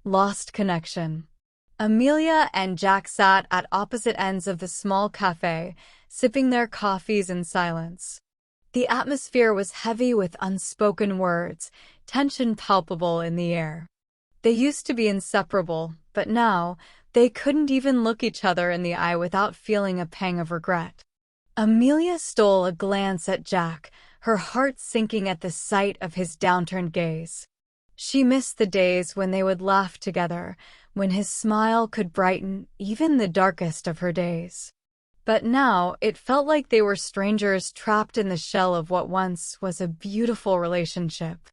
Lost connection. Amelia and Jack sat at opposite ends of the small cafe, sipping their coffees in silence. The atmosphere was heavy with unspoken words, tension palpable in the air. They used to be inseparable, but now they couldn't even look each other in the eye without feeling a pang of regret. Amelia stole a glance at Jack, her heart sinking at the sight of his downturned gaze. She missed the days when they would laugh together, when his smile could brighten even the darkest of her days. But now it felt like they were strangers trapped in the shell of what once was a beautiful relationship.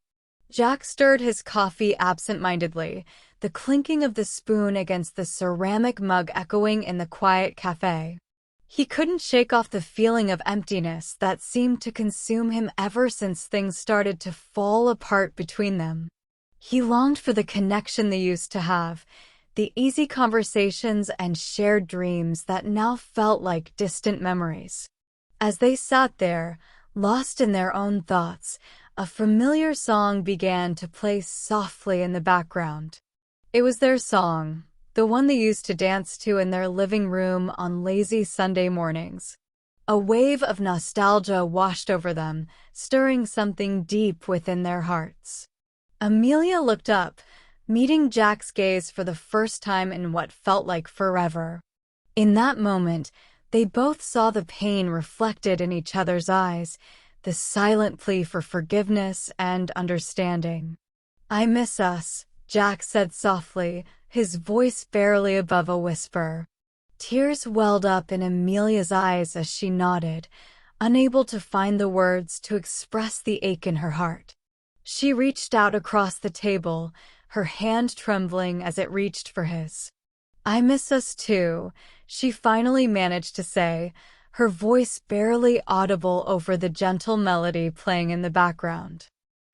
Jack stirred his coffee absent-mindedly, the clinking of the spoon against the ceramic mug echoing in the quiet cafe. He couldn't shake off the feeling of emptiness that seemed to consume him ever since things started to fall apart between them. He longed for the connection they used to have, the easy conversations and shared dreams that now felt like distant memories. As they sat there, lost in their own thoughts, a familiar song began to play softly in the background. It was their song, the one they used to dance to in their living room on lazy Sunday mornings. A wave of nostalgia washed over them, stirring something deep within their hearts. Amelia looked up, meeting Jack's gaze for the first time in what felt like forever. In that moment, they both saw the pain reflected in each other's eyes, the silent plea for forgiveness and understanding. "I miss us," Jack said softly, his voice barely above a whisper. Tears welled up in Amelia's eyes as she nodded, unable to find the words to express the ache in her heart. She reached out across the table, her hand trembling as it reached for his. "I miss us too," she finally managed to say, her voice barely audible over the gentle melody playing in the background.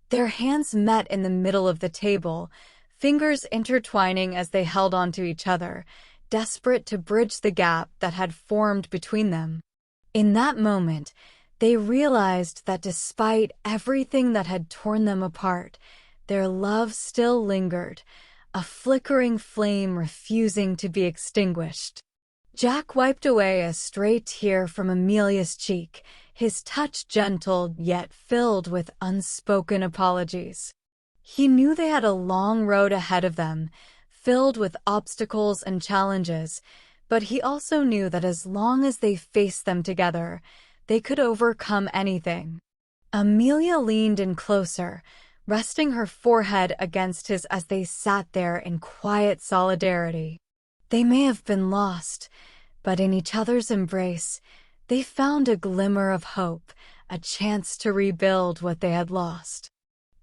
Their hands met in the middle of the table, fingers intertwining as they held onto each other, desperate to bridge the gap that had formed between them. In that moment, they realized that despite everything that had torn them apart, their love still lingered, a flickering flame refusing to be extinguished. Jack wiped away a stray tear from Amelia's cheek, his touch gentle yet filled with unspoken apologies. He knew they had a long road ahead of them, filled with obstacles and challenges, but he also knew that as long as they faced them together, they could overcome anything. Amelia leaned in closer, resting her forehead against his as they sat there in quiet solidarity. They may have been lost, but in each other's embrace, they found a glimmer of hope, a chance to rebuild what they had lost.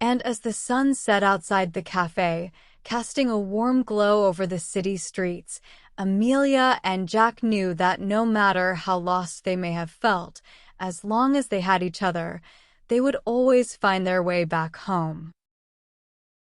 And as the sun set outside the cafe, casting a warm glow over the city streets, Amelia and Jack knew that no matter how lost they may have felt, as long as they had each other, they would always find their way back home.